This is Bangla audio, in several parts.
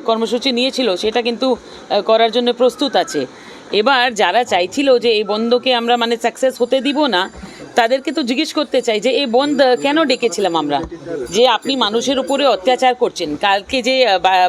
কর্মসূচি নিয়েছিল সেটা কিন্তু করার জন্য প্রস্তুত আছে। এবার যারা চাইছিল যে এই বন্ধকে আমরা মানে সাকসেস হতে দিব না, তাদেরকে তো জিজ্ঞেস করতে চাই যে এই বন্ধ কেন ডেকেছিলাম আমরা, যে আপনি মানুষের উপরে অত্যাচার করছেন। কালকে যে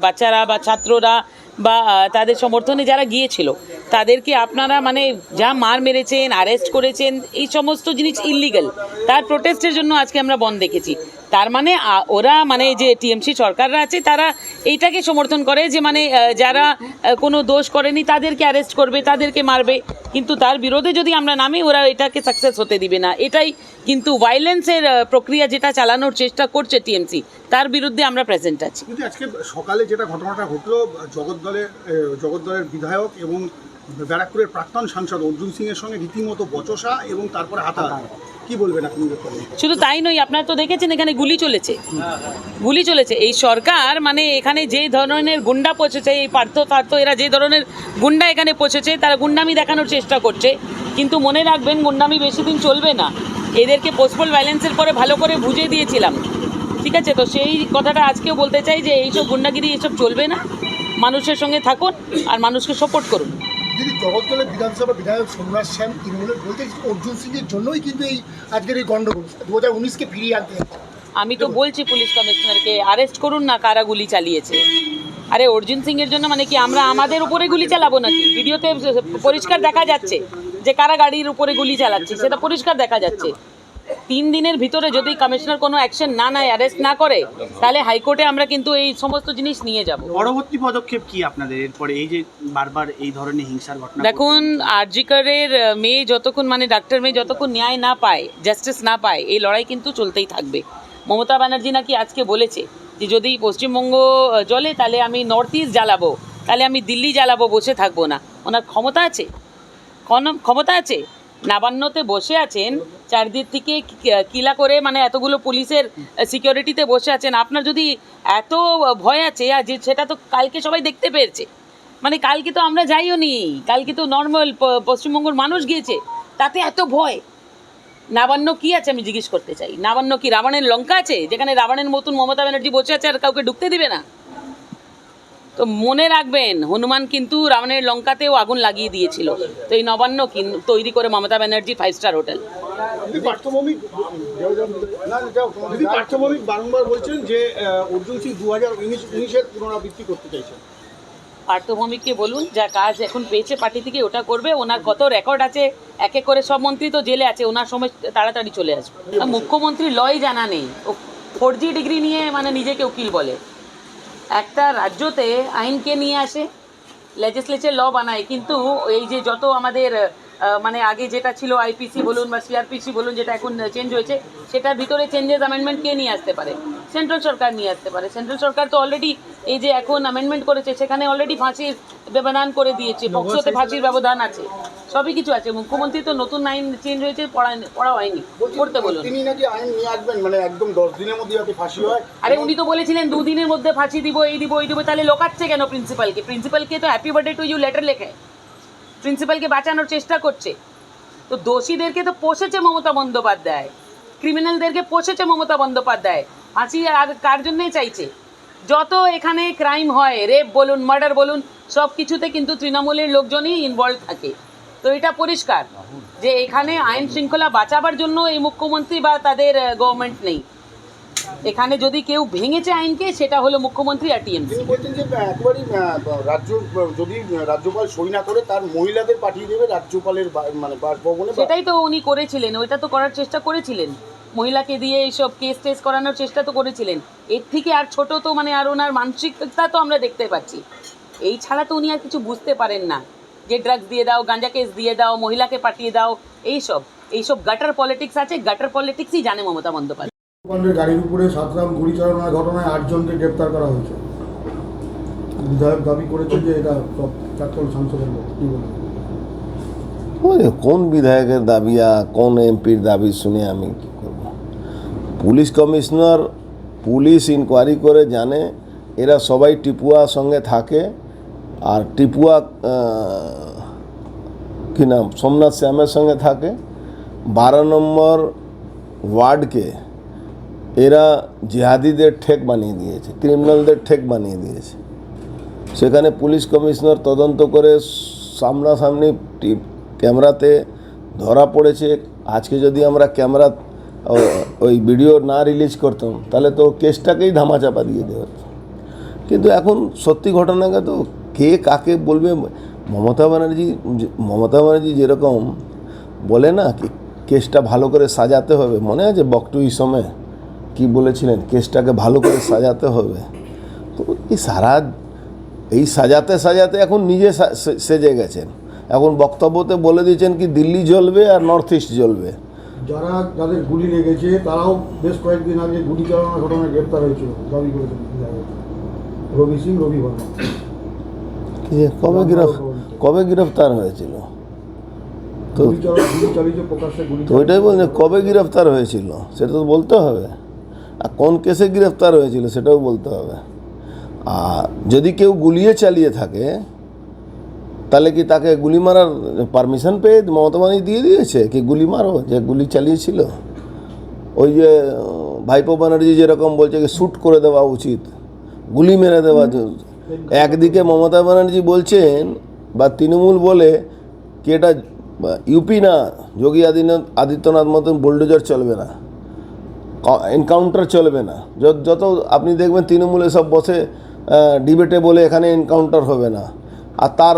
বাচ্চারা বা ছাত্ররা বা তাদের সমর্থনে যারা গিয়েছিল তাদেরকে আপনারা মানে যা মার মেরেছেন, অ্যারেস্ট করেছেন, এই সমস্ত জিনিস ইললিগাল। তার প্রোটেস্টের জন্য আজকে আমরা বন্ধ দেখেছি। তার মানে ওরা মানে যে টিএমসি সরকাররা আছে তারা এইটাকে সমর্থন করে যে মানে যারা কোনো দোষ করেনি তাদেরকে অ্যারেস্ট করবে, তাদেরকে মারবে, কিন্তু তার বিরোধে যদি আমরা নামি ওরা এটাকে সাকসেস হতে দিবে না। এটাই কিন্তু ভায়োলেন্সের প্রক্রিয়া যেটা চালানোর চেষ্টা করছে টিএমসি, তার বিরুদ্ধে আমরা প্রেজেন্ট আছি। কিন্তু আজকে সকালে যেটা ঘটনাটা ঘটলো, জগদ্দলের বিধায়ক এবং ব্যারাকপুরের প্রাক্তন সাংসদ অর্জুন সিং এর সঙ্গে রীতিমতো বচসা এবং তারপরে হাতাহাতি, কি বলবেন আপনি? শুধু তাই নয়, আপনারা তো দেখেছেন এখানে গুলি চলেছে। এই সরকার মানে এখানে যে ধরনের গুন্ডা পৌঁছেছে, এই পার্থ এরা যে ধরনের গুন্ডা এখানে পৌঁছেছে, তারা গুন্ডামি দেখানোর চেষ্টা করছে। কিন্তু মনে রাখবেন গুন্ডামি বেশি দিন চলবে না। এদেরকে পোস্টপল ভায়োলেন্সের পরে ভালো করে বুঝে দিয়েছিলাম, ঠিক আছে? তো সেই কথাটা আজকেও বলতে চাই যে এইসব গুন্ডাগিরি এইসব চলবে না। মানুষের সঙ্গে থাকুন আর মানুষকে সাপোর্ট করুন। যদি জগদ্দলের বিধানসভা বিধায়ক সোমনাথ শ্যাম তৃণমূলের বলতে অর্জুন সিংয়ের জন্যই কিন্তু এই আজকের এই গণ্ডগোল 2019-কে ফিরিয়ে আনতে। আমি তো বলছি পুলিশ কমিশনারকে অ্যারেস্ট করুন না কারা গুলি চালিয়েছে। আরে অর্জুন সিং এর জন্য মানে কি আমরা আমাদের উপরে গুলি চালাবো নাকি? ভিডিওতে পরিষ্কার দেখা যাচ্ছে যে কারা গাড়ির উপরে গুলি চালাচ্ছে, সেটা পরিষ্কার দেখা যাচ্ছে। 3 দিনের ভিতরে যদি কমিশনার কোনো অ্যাকশন না নেয়, অ্যারেস্ট না করে, তাহলে হাইকোর্টে আমরা কিন্তু এই সমস্ত জিনিস নিয়ে যাব। পরবর্তী পদক্ষেপ কি আপনাদের এরপরে, এই যে বারবার এই ধরনের হিংসার ঘটনা? দেখুন, আরজিকরের মেয়ে যতক্ষণ মানে ডাক্তার মেয়ে যতক্ষণ ন্যায় না পায়, জাস্টিস না পায়, এই লড়াই কিন্তু চলতেই থাকবে। মমতা ব্যানার্জি নাকি আজকে বলেছে যে যদি পশ্চিমবঙ্গ জ্বলে তাহলে আমি নর্থ ইস্ট জ্বালাবো, তাহলে আমি দিল্লি জ্বালাবো, বসে থাকবো না। ওনার ক্ষমতা আছে। নবান্নতে বসে আছেন, চারদিক থেকে কিলা করে মানে এতগুলো পুলিশের সিকিউরিটিতে বসে আছেন। আপনার যদি এত ভয় আছে, আর যে সেটা তো কালকে সবাই দেখতে পেয়েছে। মানে কালকে তো আমরা যাইও নি, কালকে তো নর্মাল পশ্চিমবঙ্গের মানুষ গিয়েছে, তাতে এত ভয়। নবান্ন কি আছে আমি জিজ্ঞেস করতে চাই? নবান্ন কি রাবণের লঙ্কা আছে, যেখানে রাবণের মতন মমতা ব্যানার্জি বসে আছে আর কাউকে ঢুকতে দিবে না? তো মনে রাখবেন, হনুমান কিন্তু রাবণের লঙ্কাতেও আগুন লাগিয়ে দিয়েছিল। তো এই নবান্ন তৈরি করে মমতা ব্যানার্জি 5 স্টার হোটেল। পার্থভৌমিক বারংবার বলছেন যে অর্জুন সিং 2019-এর পুনরাবৃত্তি করতে চাইছেন। পার্থভৌমিককে বলুন যা কাজ এখন পেয়েছে পার্টি থেকে ওটা করবে। ওনার কত রেকর্ড আছে, এক এক করে সব মন্ত্রী তো জেলে আছে, ওনার সময় তাড়াতাড়ি চলে আসবে। মুখ্যমন্ত্রী লয় জানা নেই, ও 4G ডিগ্রি নিয়ে মানে নিজেকে উকিল বলে। একটা রাজ্যতে আইনকে নিয়ে আসে, লেজিসলেচার ল বানায়, কিন্তু এই যে যত আমাদের মানে আগে যেটা ছিল আইপিসি বলুন বা সিআরপিসি বলুন, যেটা এখন চেঞ্জ হয়েছে, সেটার ভিতরে চেঞ্জেস অ্যামেন্ডমেন্ট কে নিয়ে আসতে পারে? সেন্ট্রাল সরকার নিয়ে আসতে পারে। সেন্ট্রাল সরকার তো অলরেডি এই যে এখন অ্যামেন্ডমেন্ট করেছে সেখানে অলরেডি ফাঁসির ব্যবধান করে দিয়েছে, পক্সোতে ফাঁসির ব্যবধান আছে, সবই কিছু আছে। মুখ্যমন্ত্রী তো নতুন আইন চেঞ্জ হয়েছে, পড়া হয়নি, পড়তে বলুন। তিনি নাকি আইন নিয়ে আসবেন, মানে একদম 10 দিনের মধ্যে যাতে ফাঁসি হয়। আরে উনি তো বলেছিলেন 2 দিনের মধ্যে ফাঁসি দিব, এই দিব। তাহলে লোকাচ্ছে কেন প্রিন্সিপালকে তো happy birthday to you letter লেখে প্রিন্সিপালকে বাঁচানোর চেষ্টা করছে। তো দোষীদেরকে তো পোষেছে মমতা বন্দ্যোপাধ্যায়, ক্রিমিনালদেরকে পোষেছে মমতা বন্দ্যোপাধ্যায়। ফাঁসি আর কার জন্যই চাইছে? যত এখানে ক্রাইম হয়, রেপ বলুন, মার্ডার বলুন, সব কিছুতে কিন্তু তৃণমূলের লোকজনই ইনভলভ থাকে। তো এটা পরিষ্কার যে এখানে আইন শৃঙ্খলা বাঁচাবার জন্য এই মুখ্যমন্ত্রী বা তাদের গভর্নমেন্ট নেই। এখানে যদি কেউ ভেঙেছে আইনকে, সেটা হলো মুখ্যমন্ত্রী আর টিএমসি। তিনি বলছেন যে একবারই যদি রাজ্যপাল সই না করে তার মহিলাদের পাঠিয়ে দেবে রাজ্যপালের মানে বাসভবনে। সেটাই তো উনি করেছিলেন, ওইটা তো করার চেষ্টা করেছিলেন, মহিলাকে দিয়ে এইসব কেস টেস করানোর চেষ্টা তো করেছিলেন। এর থেকে আর ছোট তো মানে আর ওনার মানসিকতা তো আমরা দেখতে পাচ্ছি। এই ছাড়া তো উনি আর কিছু বুঝতে পারেন না, যে ড্রাগস দিয়ে দাও, গাঁজা কেস দিয়ে দাও, মহিলাকে পাঠিয়ে দাও, এইসব গাটার পলিটিক্স আছে। গাটার পলিটিক্সই জানে মমতা বন্দ্যোপাধ্যায়। গাড়ির উপরে 7 রাউন্ড গুলি চালানোর ঘটনায় 8 জনকে গ্রেপ্তার করা হয়েছে। বিধায়ক দাবি করেছে যে এটা সব প্রাক্তন সাংসদের লোক। কি বলবেন? কোন বিধায়কের দাবি আর কোন এমপির দাবি শুনে আমি কি করব? পুলিশ কমিশনার পুলিশ ইনকোয়ারি করে জানে এরা সবাই টিপুয়ার সঙ্গে থাকে, আর টিপুয়া কি নাম সোমনাথ শ্যামের সঙ্গে থাকে। 12 নম্বর ওয়ার্ডকে এরা জিহাদিদের ঠেক বানিয়ে দিয়েছে, ক্রিমিনালদের ঠেক বানিয়ে দিয়েছে। সেখানে পুলিশ কমিশনার তদন্ত করে সামনাসামনি ক্যামেরাতে ধরা পড়েছে। আজকে যদি আমরা ক্যামেরা ওই ভিডিও না রিলিজ করতাম তাহলে তো কেসটাকেই ধামাচাপা দিয়ে দেওয়া হতো। কিন্তু এখন সত্যি ঘটনাকে তো কে কাকে বলবে। মমতা ব্যানার্জি যেরকম বলে না কি কেসটা ভালো করে সাজাতে হবে, মনে আছে বকটুই সময় কি বলেছিলেন, কেসটাকে ভালো করে সাজাতে হবে। তো এই সাজাতে এখন নিজে সেজে গেছেন। এখন বক্তব্যতে বলে দিয়েছেন কি দিল্লি জ্বলবে আর নর্থ ইস্ট জ্বলবে। যাদের গুলি লেগেছে তারাও বেশ কয়েকদিন আগে গুলি চালানোর ঘটনায় গ্রেপ্তার হয়েছিল দাবি করেছেন রবি সিং, রবি বর্মা। কবে গ্রেফতার হয়েছিল? তো গুলি চালিয়েছে প্রকাশ্যে গুলি। তো ওইটাই বলছে কবে গ্রেফতার হয়েছিল সেটা তো বলতে হবে, আর কোন কেসে গ্রেফতার হয়েছিল সেটাও বলতে হবে। আর যদি কেউ গুলিয়ে চালিয়ে থাকে তাহলে কি তাকে গুলি মারার পারমিশন পেয়ে মমতা ব্যানার্জি দিয়ে দিয়েছে কি গুলি মারো, যে গুলি চালিয়েছিল? ওই যে ভাইপো ব্যানার্জি যেরকম বলছে কি শ্যুট করে দেওয়া উচিত, গুলি মেরে দেওয়া। একদিকে মমতা ব্যানার্জি বলছেন বা তৃণমূল বলে কি এটা ইউপি না, যোগী আদিত্যনাথ মতন বুলডোজার চলবে না, এনকাউন্টার চলবে না। যত আপনি দেখবেন তৃণমূলে সব বসে ডিবেটে বলে এখানে এনকাউন্টার হবে না, আর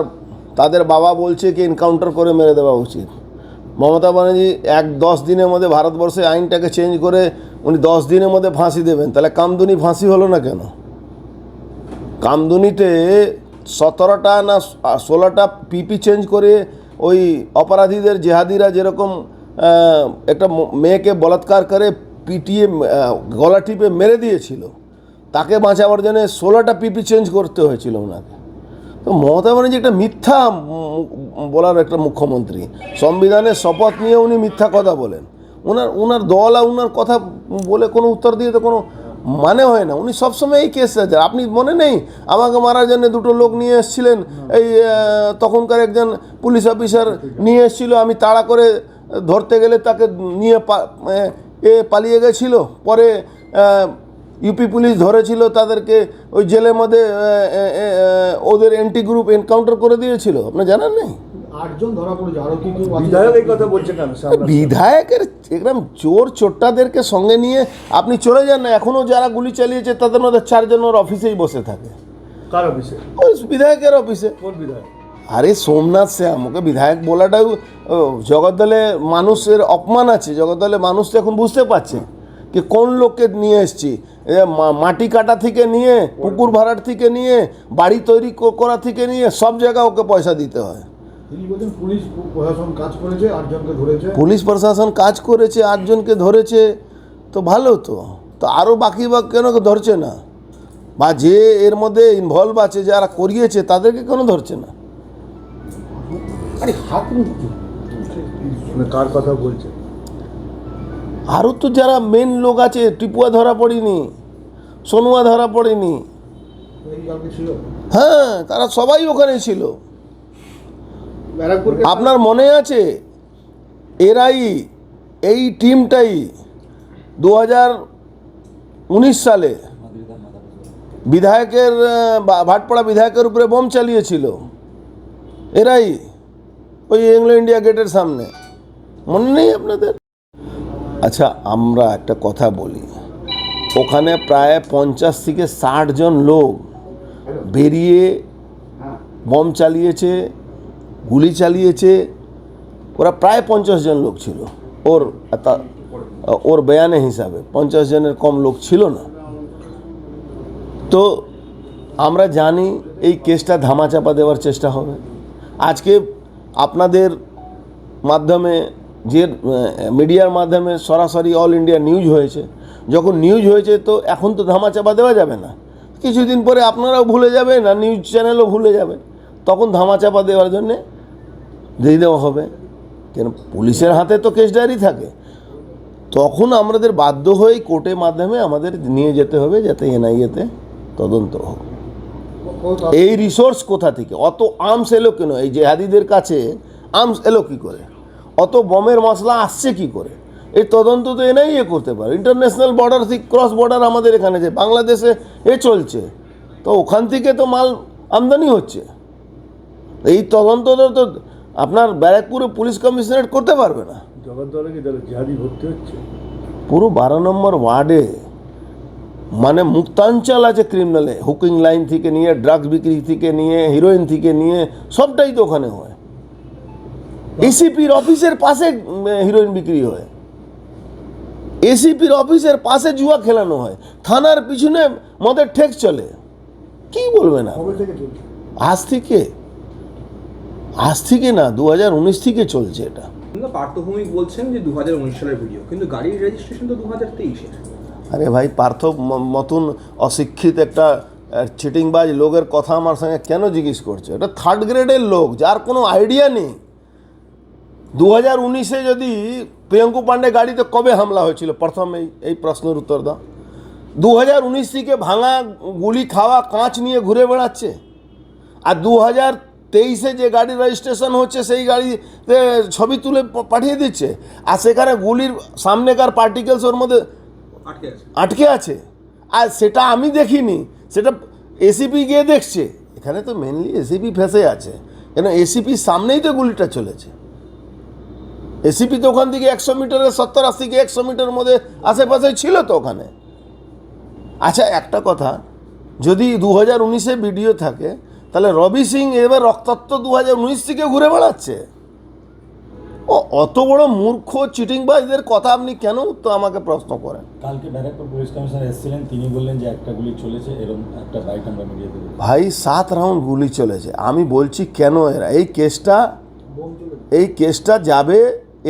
তাদের বাবা বলছে কি এনকাউন্টার করে মেরে দেওয়া উচিত। মমতা ব্যানার্জি 10 দিনের মধ্যে ভারতবর্ষে আইনটাকে চেঞ্জ করে উনি 10 দিনের মধ্যে ফাঁসি দেবেন, তাহলে কামদুনি ফাঁসি হলো না কেন? কামদুনিতে 17টা না 16টা পিপি চেঞ্জ করে ওই অপরাধীদের জেহাদিরা যেরকম একটা মেয়েকে বলাৎকার করে পিটিয়ে গলা টিপে মেরে দিয়েছিল, তাকে বাঁচাবার জন্য 16টা পিপি চেঞ্জ করতে হয়েছিল ওনাকে। তো মমতা ব্যানার্জি একটা মিথ্যা বলার একটা মুখ্যমন্ত্রী, সংবিধানের শপথ নিয়ে উনি মিথ্যা কথা বলেন। ওনার দল আর ওনার কথা বলে কোনো উত্তর দিয়ে তো কোনো মানে হয় না। উনি সবসময় এই কেস আছে। আপনি মনে নেই আমাকে মারার জন্য 2টো লোক নিয়ে এসেছিলেন, এই তখনকার একজন পুলিশ অফিসার নিয়ে এসেছিল, আমি তাড়া করে ধরতে গেলে তাকে নিয়ে পালিয়ে গেছিল, পরে ইউপি পুলিশ ধরেছিল তাদেরকে, ওই জেলের মধ্যে ওদের এন্টি গ্রুপ এনকাউন্টার করে দিয়েছিল, আপনি জানেন নেই? 8 জন ধরা পড়েছে, আরো কি বিধায়ক এই কথা বলছে কেন? বিধায়কের একদম চোর চোট্টাদেরকে সঙ্গে নিয়ে আপনি চলে যান না। এখনও যারা গুলি চালিয়েছে তাদের মধ্যে 4 জন ওর অফিসেই বসে থাকে। কার অফিসে? ওই বিধায়কের অফিসে। কোন বিধায়ক? আরে সোমনাথ শ্যাম, ওকে বিধায়ক বলাটাও জগদ্দলে মানুষের অপমান আছে। জগদ্দলে মানুষ তো এখন বুঝতে পারছে কি কোন লোককে নিয়ে এসছি। মাটি কাটা থেকে নিয়ে, পুকুর ভাড়ার থেকে নিয়ে, বাড়ি তৈরি করা থেকে নিয়ে সব জায়গায় ওকে পয়সা দিতে হয়। তিনি বলছেন পুলিশ প্রশাসন কাজ করেছে, 8 জনকে ধরেছে। পুলিশ প্রশাসন কাজ করেছে, 8 জনকে ধরেছে, তো ভালো। তো আরও বাকি কেন ধরছে না? বা যে এর মধ্যে ইনভলভ আছে, যারা করিয়েছে তাদেরকে কেন ধরছে না? আরে হাত কার কথা বলছে? আরও তো যারা মেন লোক আছে, টিপুয়া ধরা পড়েনি, সোনুয়া ধরা পড়েনি, ছিল। হ্যাঁ তারা সবাই ওখানে ছিল। আপনার মনে আছে এরাই, এই টিমটাই 2019 সালে বিধায়কের ভাটপাড়া বিধায়কের উপরে বোম চালিয়েছিল, এরাই ওই এংলো ইন্ডিয়া গেটের সামনে, মনে নেই আপনাদের? আচ্ছা, আমরা একটা কথা বলি, ওখানে প্রায় 50 থেকে 60 জন লোক বেরিয়ে বোম চালিয়েছে, গুলি চালিয়েছে। ওরা প্রায় 50 জন লোক ছিল ওর বয়ানে হিসাবে, 50 জনের কম লোক ছিল না। তো আমরা জানি এই কেসটা ধামাচাপা দেওয়ার চেষ্টা হবে। আজকে আপনাদের মাধ্যমে, যে মিডিয়ার মাধ্যমে সরাসরি অল ইন্ডিয়া নিউজ হয়েছে, যখন নিউজ হয়েছে তো এখন তো ধামাচাপা দেওয়া যাবে না। কিছুদিন পরে আপনারাও ভুলে যাবেন আর নিউজ চ্যানেলও ভুলে যাবে, তখন ধামাচাপা দেওয়ার জন্যে দিয়ে দেওয়া হবে। কেন পুলিশের হাতে তো কেস ডায়েরি থাকে, তখন আমাদের বাধ্য হয়ে কোর্টের মাধ্যমে আমাদের নিয়ে যেতে হবে যাতে এনআইএতে তদন্ত হোক। এই রিসোর্স কোথা থেকে? অত আর্মস এলো কেন? এই জেহাদিদের কাছে আর্মস এলো কী করে? অত বমের মশলা আসছে কি করে? এই তদন্ত তো এনআইএ করতে পারে। ইন্টারন্যাশনাল বর্ডার থেকে, ক্রস বর্ডার আমাদের এখানে যে বাংলাদেশে চলছে, তো ওখান থেকে তো মাল আমদানি হচ্ছে। এই তদন্ত তো আপনার ব্যারাকপুরে পুলিশ কমিশনারেট করতে পারবে না। জগদ্দলে কি তাহলে জিহাদি ভর্তি হচ্ছে? পুরো 12 নম্বর ওয়ার্ডে মানে মুক্তাঞ্চল আছে ক্রিমিনালে, হুকিং লাইন থেকে নিয়ে ড্রাগস বিক্রি থেকে নিয়ে হিরোইন থেকে নিয়ে সবটাই তো ওখানে হয়। এসিপির অফিসের পাশে হিরোইন বিক্রি হয়, এসিপির অফিসের পাশে জুয়া খেলানো হয়, থানার পিছনে মদের ঠেক চলে। কি বলবে না, কবে থেকে চলছে? আজ থেকে না 2019 থেকে চলছে এটা। কিন্তু পার্থভূমিক বলছেন যে 2019 সালের ভিডিও, কিন্তু গাড়ির রেজিস্ট্রেশন তো 2023-এর। আরে ভাই, পার্থ মতন অশিক্ষিত একটা চিটিংবাজ লোকের কথা আমার সঙ্গে কেন জিজ্ঞেস করছে? এটা থার্ড গ্রেডের লোক, যার কোনো আইডিয়া নেই। 2019-এ যদি প্রিয়ঙ্কু পান্ডে গাড়িতে কবে হামলা হয়েছিল প্রথম, এই প্রশ্নের উত্তর দাও। 2019 থেকে ভাঙা গুলি খাওয়া কাঁচ নিয়ে ঘুরে বেড়াচ্ছে, আর 2023-এ যে গাড়ি রেজিস্ট্রেশন হচ্ছে সেই গাড়িতে ছবি তুলে পাঠিয়ে দিচ্ছে, আর সেখানে গুলির সামনেকার পার্টিকেলস ওর মধ্যে আটকে আছে। আর সেটা আমি দেখিনি, সেটা এসিপি গিয়ে দেখছে। এখানে তো মেনলি এসিপি ফেঁসে আছে, কেন এসিপির সামনেই তো গুলিটা চলেছে। এসিপি তো ওখান থেকে 100 মিটারের 70-80 থেকে 100 মিটারের মধ্যে আশেপাশে ছিল তো ওখানে। আচ্ছা, একটা কথা, যদি 2019-এ ভিডিও থাকে, তাহলে রবি সিং এবার রক্তাক্ত 2019 থেকে ঘুরে বেড়াচ্ছে। ও অত বড় মূর্খ চিটিংবাজদের কথা আপনি কেন তো আমাকে প্রশ্ন করেন? কালকে ব্যারাকপুর পুলিশ কমিশনার এসেছিলেন, তিনি বললেন যে একটা গুলি চলেছে, এরকম একটা বাইক আমরা মিলিয়ে দেবো। ভাই 7 রাউন্ড গুলি চলেছে। আমি বলছি কেন এরা এই কেসটা যাবে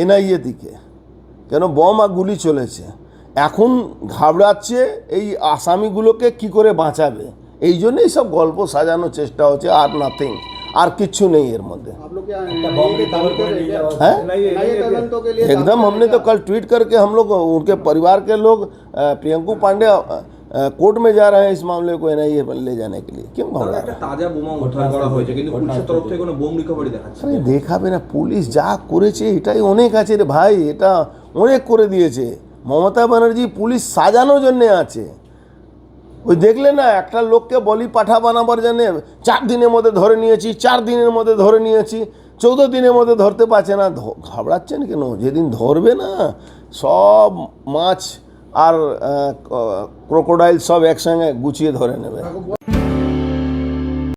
এনআইএ দিকে, কেন বম আর গুলি চলেছে। এখন ঘাবড়াচ্ছে এই আসামিগুলোকে কি করে বাঁচাবে, এই জন্যই সব গল্প সাজানোর চেষ্টা হচ্ছে, আর নাথিং, আর किच्छु नहीं এর মধ্যে। हैं? एकदम हमने तो कल ट्वीट करके हम लोग उनके परिवार के लोग प्रियंकू पांडे कोर्ट में जा रहे हैं इस मामले को एनआईए पर ले जाने के लिए। क्यों घबरा একটা তাজা বোমা উদ্ধার করা হয়েছে, কিন্তু পুলিশের তরফ থেকে কোনো বোম রিকভারি দেখাচ্ছে আরে দেখাবে না, পুলিশ যা করেছে এটাই অনেক আছে রে ভাই, এটা অনেক করে দিয়েছে। মমতা ব্যানার্জি পুলিশ সাজানোর জন্যে আছে। ওই দেখলে না, একটা লোককে বলি পাঠা বানাবার জন্যে 4 দিনের মধ্যে ধরে নিয়েছি, 4 দিনের মধ্যে ধরে নিয়েছি, 14 দিনের মধ্যে ধরতে পারছে না। ঘাবড়াচ্ছেন কেন? যেদিন ধরবে না, সব মাছ আর ক্রোকোডাইল সব একসঙ্গে গুছিয়ে ধরে নেবে।